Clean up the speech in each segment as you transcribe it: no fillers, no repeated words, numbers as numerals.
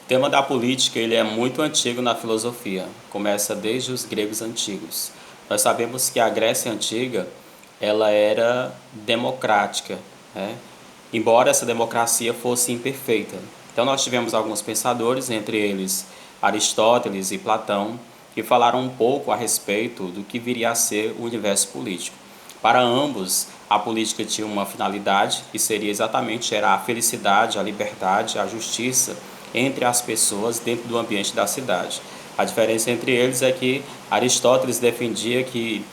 O tema da política ele é muito antigo na filosofia, começa desde os gregos antigos. Nós sabemos que a Grécia Antiga ela era democrática, né? Embora essa democracia fosse imperfeita. Então nós tivemos alguns pensadores, entre eles Aristóteles e Platão, que falaram um pouco a respeito do que viria a ser o universo político. Para ambos, a política tinha uma finalidade, que seria exatamente gerar a felicidade, a liberdade, a justiça entre as pessoas dentro do ambiente da cidade. A diferença entre eles é que Aristóteles defendia que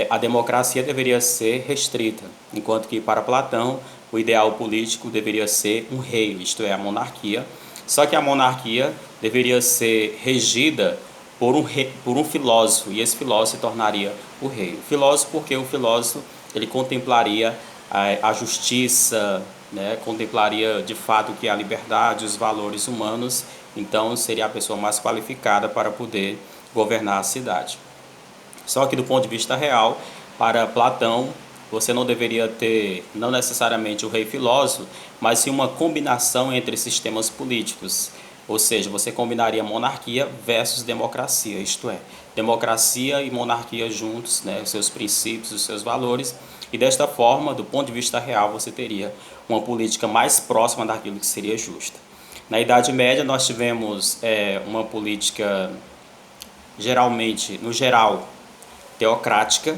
a democracia deveria ser restrita, enquanto que para Platão o ideal político deveria ser um rei, isto é, a monarquia. Só que a monarquia deveria ser regida por um filósofo, e esse filósofo se tornaria o rei. O filósofo porque o filósofo ele contemplaria a justiça, né? Contemplaria de fato que a liberdade, os valores humanos, então seria a pessoa mais qualificada para poder governar a cidade. Só que do ponto de vista real, para Platão, você não deveria ter, não necessariamente o rei filósofo, mas sim uma combinação entre sistemas políticos. Ou seja, você combinaria monarquia versus democracia, isto é, democracia e monarquia juntos, né, os seus princípios, os seus valores, e desta forma, do ponto de vista real, você teria uma política mais próxima daquilo que seria justa. Na Idade Média, nós tivemos uma política, geralmente, no geral, teocrática,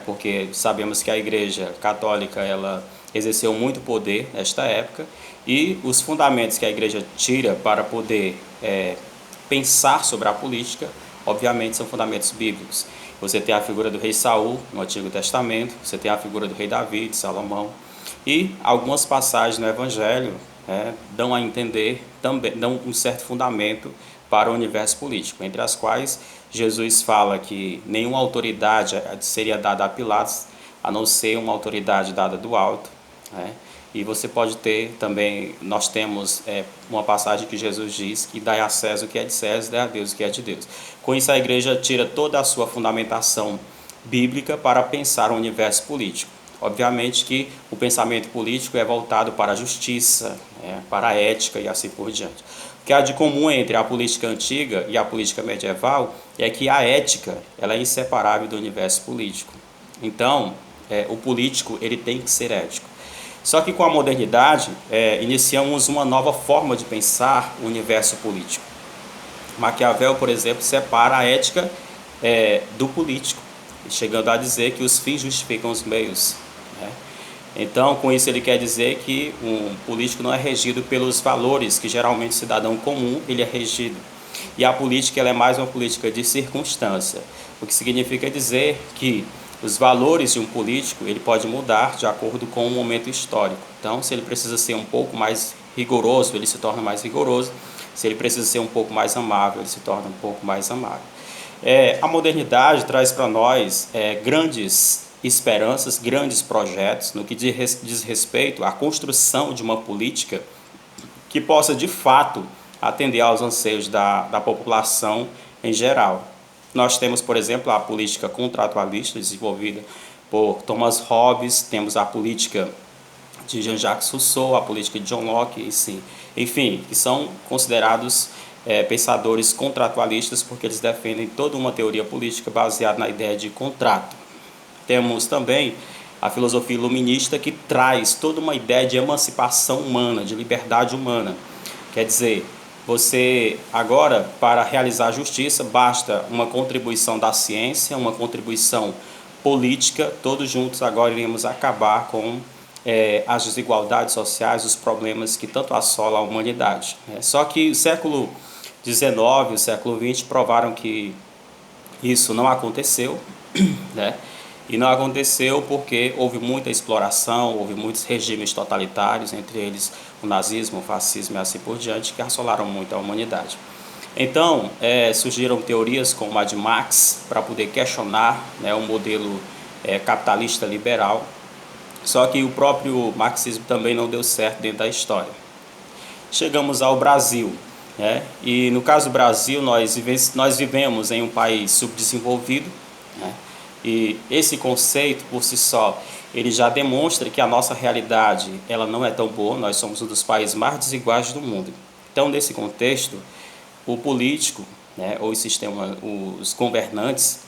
porque sabemos que a Igreja Católica ela exerceu muito poder nesta época, e os fundamentos que a Igreja tira para poder pensar sobre a política, obviamente, são fundamentos bíblicos. Você tem a figura do rei Saul no Antigo Testamento, você tem a figura do rei Davi, de Salomão, e algumas passagens no Evangelho dão a entender, também dão um certo fundamento para o universo político, entre as quais Jesus fala que nenhuma autoridade seria dada a Pilatos, a não ser uma autoridade dada do alto, né? E você pode ter também, nós temos uma passagem que Jesus diz que dai a César o que é de César, dai a Deus o que é de Deus. Com isso a igreja tira toda a sua fundamentação bíblica para pensar o universo político. Obviamente que o pensamento político é voltado para a justiça, para a ética e assim por diante. O que há de comum entre a política antiga e a política medieval é que a ética ela é inseparável do universo político. Então, o político ele tem que ser ético. Só que com a modernidade, iniciamos uma nova forma de pensar o universo político. Maquiavel, por exemplo, separa a ética do político, chegando a dizer que os fins justificam os meios, né? Então, com isso ele quer dizer que um político não é regido pelos valores que geralmente o cidadão comum ele é regido. E a política ela é mais uma política de circunstância, o que significa dizer que os valores de um político ele pode mudar de acordo com o momento histórico. Então, se ele precisa ser um pouco mais rigoroso, ele se torna mais rigoroso. Se ele precisa ser um pouco mais amável, ele se torna um pouco mais amável. A modernidade traz para nós grandes esperanças, grandes projetos no que diz respeito à construção de uma política que possa de fato atender aos anseios da população em geral. Nós temos, por exemplo, a política contratualista desenvolvida por Thomas Hobbes, temos a política de Jean-Jacques Rousseau, a política de John Locke, enfim, que são considerados pensadores contratualistas porque eles defendem toda uma teoria política baseada na ideia de contrato. Temos também a filosofia iluminista que traz toda uma ideia de emancipação humana, de liberdade humana. Quer dizer, você agora, para realizar a justiça, basta uma contribuição da ciência, uma contribuição política, todos juntos agora iremos acabar com as desigualdades sociais, os problemas que tanto assolam a humanidade. Só que o século XIX, o século XX provaram que isso não aconteceu, né? E não aconteceu porque houve muita exploração, houve muitos regimes totalitários, entre eles o nazismo, o fascismo e assim por diante, que assolaram muito a humanidade. Então, surgiram teorias como Mad Max para poder questionar o modelo capitalista liberal, só que o próprio marxismo também não deu certo dentro da história. Chegamos ao Brasil, e no caso do Brasil nós vivemos em um país subdesenvolvido, e esse conceito por si só ele já demonstra que a nossa realidade ela não é tão boa. Nós somos um dos países mais desiguais do mundo. Então, nesse contexto, o político, né, ou os governantes,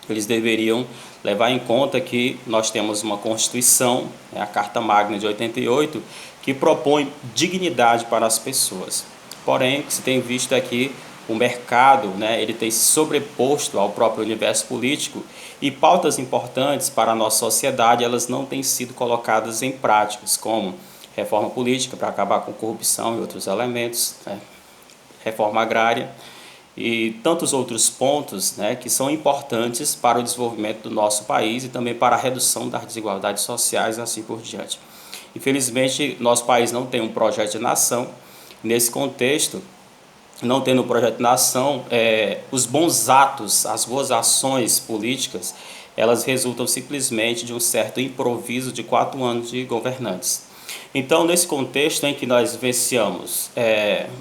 eles deveriam levar em conta que nós temos uma Constituição, né, a Carta Magna de 88, que propõe dignidade para as pessoas. Porém, o que se tem visto é que o mercado, né, ele tem se sobreposto ao próprio universo político e pautas importantes para a nossa sociedade, elas não têm sido colocadas em práticas, como reforma política para acabar com corrupção e outros elementos, né, reforma agrária e tantos outros pontos, né, que são importantes para o desenvolvimento do nosso país e também para a redução das desigualdades sociais e assim por diante. Infelizmente, nosso país não tem um projeto de nação. Nesse contexto, não tendo um projeto de nação, os bons atos, as boas ações políticas, elas resultam simplesmente de um certo improviso de 4 anos de governantes. Então, nesse contexto em que nós vivenciamos,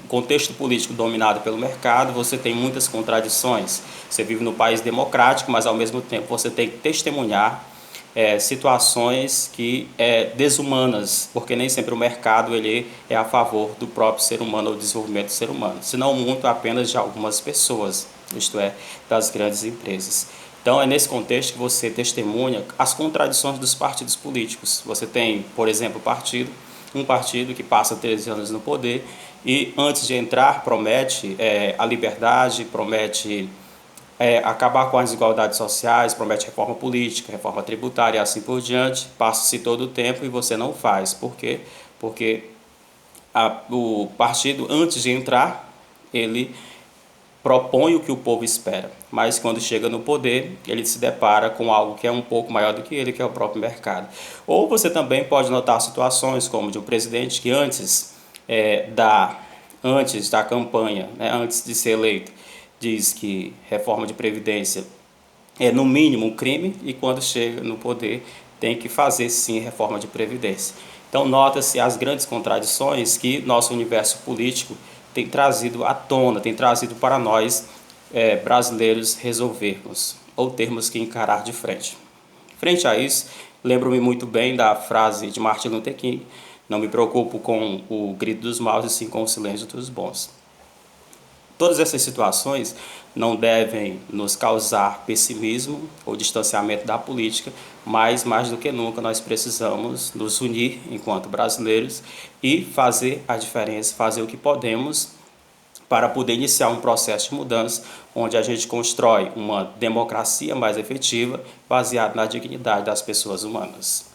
contexto político dominado pelo mercado, você tem muitas contradições. Você vive num país democrático, mas ao mesmo tempo você tem que testemunhar situações que desumanas, porque nem sempre o mercado ele é a favor do próprio ser humano ou do desenvolvimento do ser humano, senão muito apenas de algumas pessoas, isto é, das grandes empresas. Então é nesse contexto que você testemunha as contradições dos partidos políticos. Você tem, por exemplo, um partido que passa 13 anos no poder e antes de entrar promete a liberdade, promete acabar com as desigualdades sociais, promete reforma política, reforma tributária e assim por diante, passa-se todo o tempo e você não faz. Por quê? Porque o partido, antes de entrar, ele propõe o que o povo espera, mas quando chega no poder, ele se depara com algo que é um pouco maior do que ele, que é o próprio mercado. Ou você também pode notar situações como de um presidente que antes da campanha, né, antes de ser eleito, diz que reforma de previdência é no mínimo um crime e quando chega no poder tem que fazer sim reforma de previdência. Então nota-se as grandes contradições que nosso universo político tem trazido à tona, tem trazido para nós brasileiros resolvermos ou termos que encarar de frente. Frente a isso, lembro-me muito bem da frase de Martin Luther King: não me preocupo com o grito dos maus e sim com o silêncio dos bons. Todas essas situações não devem nos causar pessimismo ou distanciamento da política, mas mais do que nunca nós precisamos nos unir enquanto brasileiros e fazer a diferença, fazer o que podemos para poder iniciar um processo de mudança onde a gente constrói uma democracia mais efetiva baseada na dignidade das pessoas humanas.